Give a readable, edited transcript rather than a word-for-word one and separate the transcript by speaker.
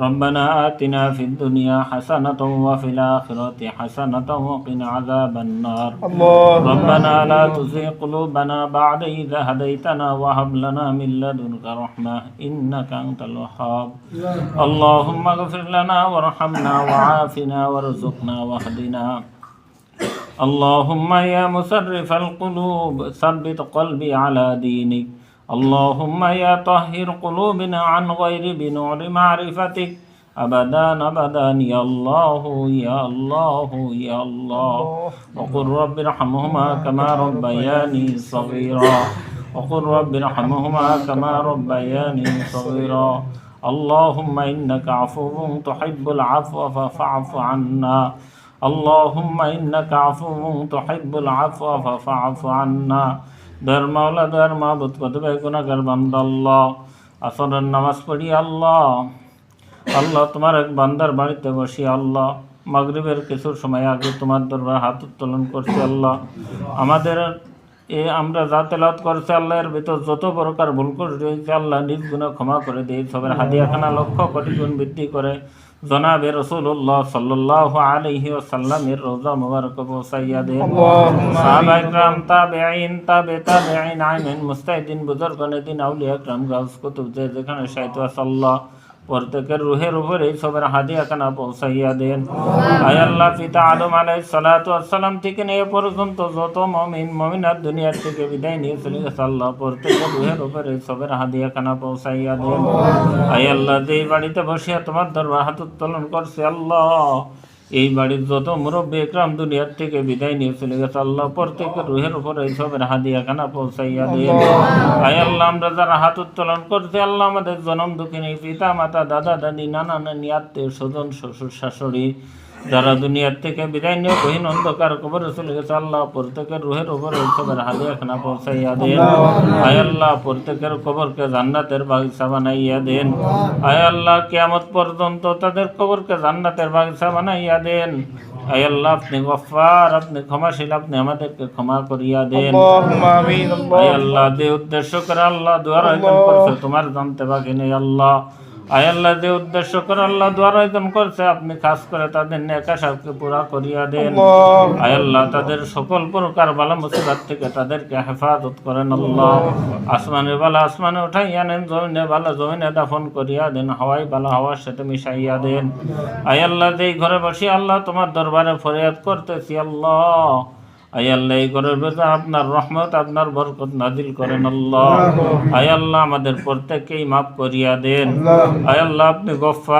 Speaker 1: ربنا آتنا في الدنيا حسنة وفي الآخرة حسنة وقنا عذاب النار ربنا لا تزغ قلوبنا بعد إذ هديتنا وهب لنا من لدنك رحمة إنك أنت الوهاب اللهم اغفر لنا وارحمنا وعافنا وارزقنا واهدنا اللهم يا مصرف القلوب ثبت قلبي على دينك اللهم يا طهر قلوبنا عن غير بنور معرفتك أبدا أبدا يا الله يا الله يا الله وقل رب ارحمهما كما ربياني صغيرا وقل رب ارحمهما كما ربياني صغيرا اللهم إنك عفو تحب العفو فاعف عنا اللهم إنك عفو تحب العفو فاعف عنا দয়ার মাওলা দয়ার মাহবুদ কতবে গুনাহগার বান্দা আল্লাহ আসরের নামাজ পড়ি আল্লাহ আল্লাহ তোমার এক বান্দার বাড়িতে বসি আল্লাহ মাগরিবের কিছুর সময় আগে তোমার দরবার হাত উত্তোলন করছি আল্লাহ আমাদের আমরা যা তেলাওয়াত করছি আল্লাহ এর ভিতর যত প্রকার ভুল করে রয়েছে আল্লাহ নিজ গুনাহ ক্ষমা করে দিই সবের হাদিয়াখানা লক্ষ কোটি গুণ বৃদ্ধি করে জনাবে রাসূলুল্লাহ সাল্লাল্লাহু আলাইহি ওয়াসাল্লামের রওজা মুবারক পৌঁছাইয়া দেন সাহাবায়ে کرام তাবেঈন তাবেঈন আমিন মুস্তাহিদিন বুজুর্গানে দিন আউলিয়া کرام গাউস কুতুব যেখানে শায়িত আল্লাহ প্রত্যেকের রুহের উপরে সবের হাদিয়াখানা পৌঁছাইয়া দেন আয় আল্লাহ পিতা আদম আলাইহিস সালাতু ওয়াস সালাম থেকে নিয়ে পর্যন্ত যত মুমিন মুমিনাত দুনিয়া থেকে বিদায় নিয়ে চলে গেছে আল্লাহ প্রত্যেকের রুহের উপরে সবের হাদিয়াখানা পৌঁছাইয়া দেন আয় আল্লাহ যেই বাড়িতে বসিয়া তোমার দরবার হাত উত্তোলন করছে আল্লাহ এই বাড়ির যত মুরব্বী একরাম দুনিয়ার থেকে বিদায় নিয়ে চলে গেছে আল্লাহ প্রত্যেকের রুহের উপরে সবের হাদিয়াখানা পৌঁছাইয়া দেন আয় আল্লাহ আমরা যারা হাত উত্তোলন করছি আল্লাহ আমাদের জনম দুঃখিনী পিতা মাতা দাদা দাদি নানা নানি আত্মীয় স্বজন শ্বশুর শাশুড়ি যারা দুনিয়ার থেকে বিদায় নিয়ে গহীন অন্ধকার কবরে চলে গেছে আল্লাহ প্রত্যেকের রুহের উপরে সবের হাদিয়াখানা পৌঁছাইয়া দেন আয় আল্লাহ প্রত্যেকের কবরকে জান্নাতের বাগিচা বানাইয়া দেন আয় আল্লাহ কিয়ামত পর্যন্ত তাদের কবরকে জান্নাতের বাগিচা বানাইয়া দেন আয় আল্লাহ আপনি গফফার আপনি ক্ষমাশীল আপনি আমাদেরকে ক্ষমা করিয়া দেন আয় আল্লাহ যে উদ্দেশ্য করে আল্লাহ দুয়ার আয়োজন করছে তোমার জানতে বাকি নেই আল্লাহ আয় আল্লাহ যে উদ্দেশ্য করে আল্লাহ দুয়ার আয়োজন করছে আপনি খাস করে তাদের নেক আশাকে পুরা করিয়া দেন আয় আল্লাহ তাদের সকল প্রকার বালা মুসিবত থেকে তাদেরকে হেফাজত করেন আল্লাহ আসমানের বালা আসমানে উঠাইয়া নেন জমিনে বালা জমিনে দাফন করিয়া দেন হাওয়াই বালা হাওয়ার সাথে মিশাইয়া দেন আয় আল্লাহ যেই ঘরে বসে আল্লাহ তোমার দরবারে ফরিয়াদ করতেছি আল্লাহ আয় আল্লাহ এই ঘরের ভেতর আপনার রহমত আপনার বরকত নাজিল করেন আল্লাহ আয় আল্লাহ আমাদের প্রত্যেককেই মাফ করিয়া দেন আয় আল্লাহ আপনি গফফার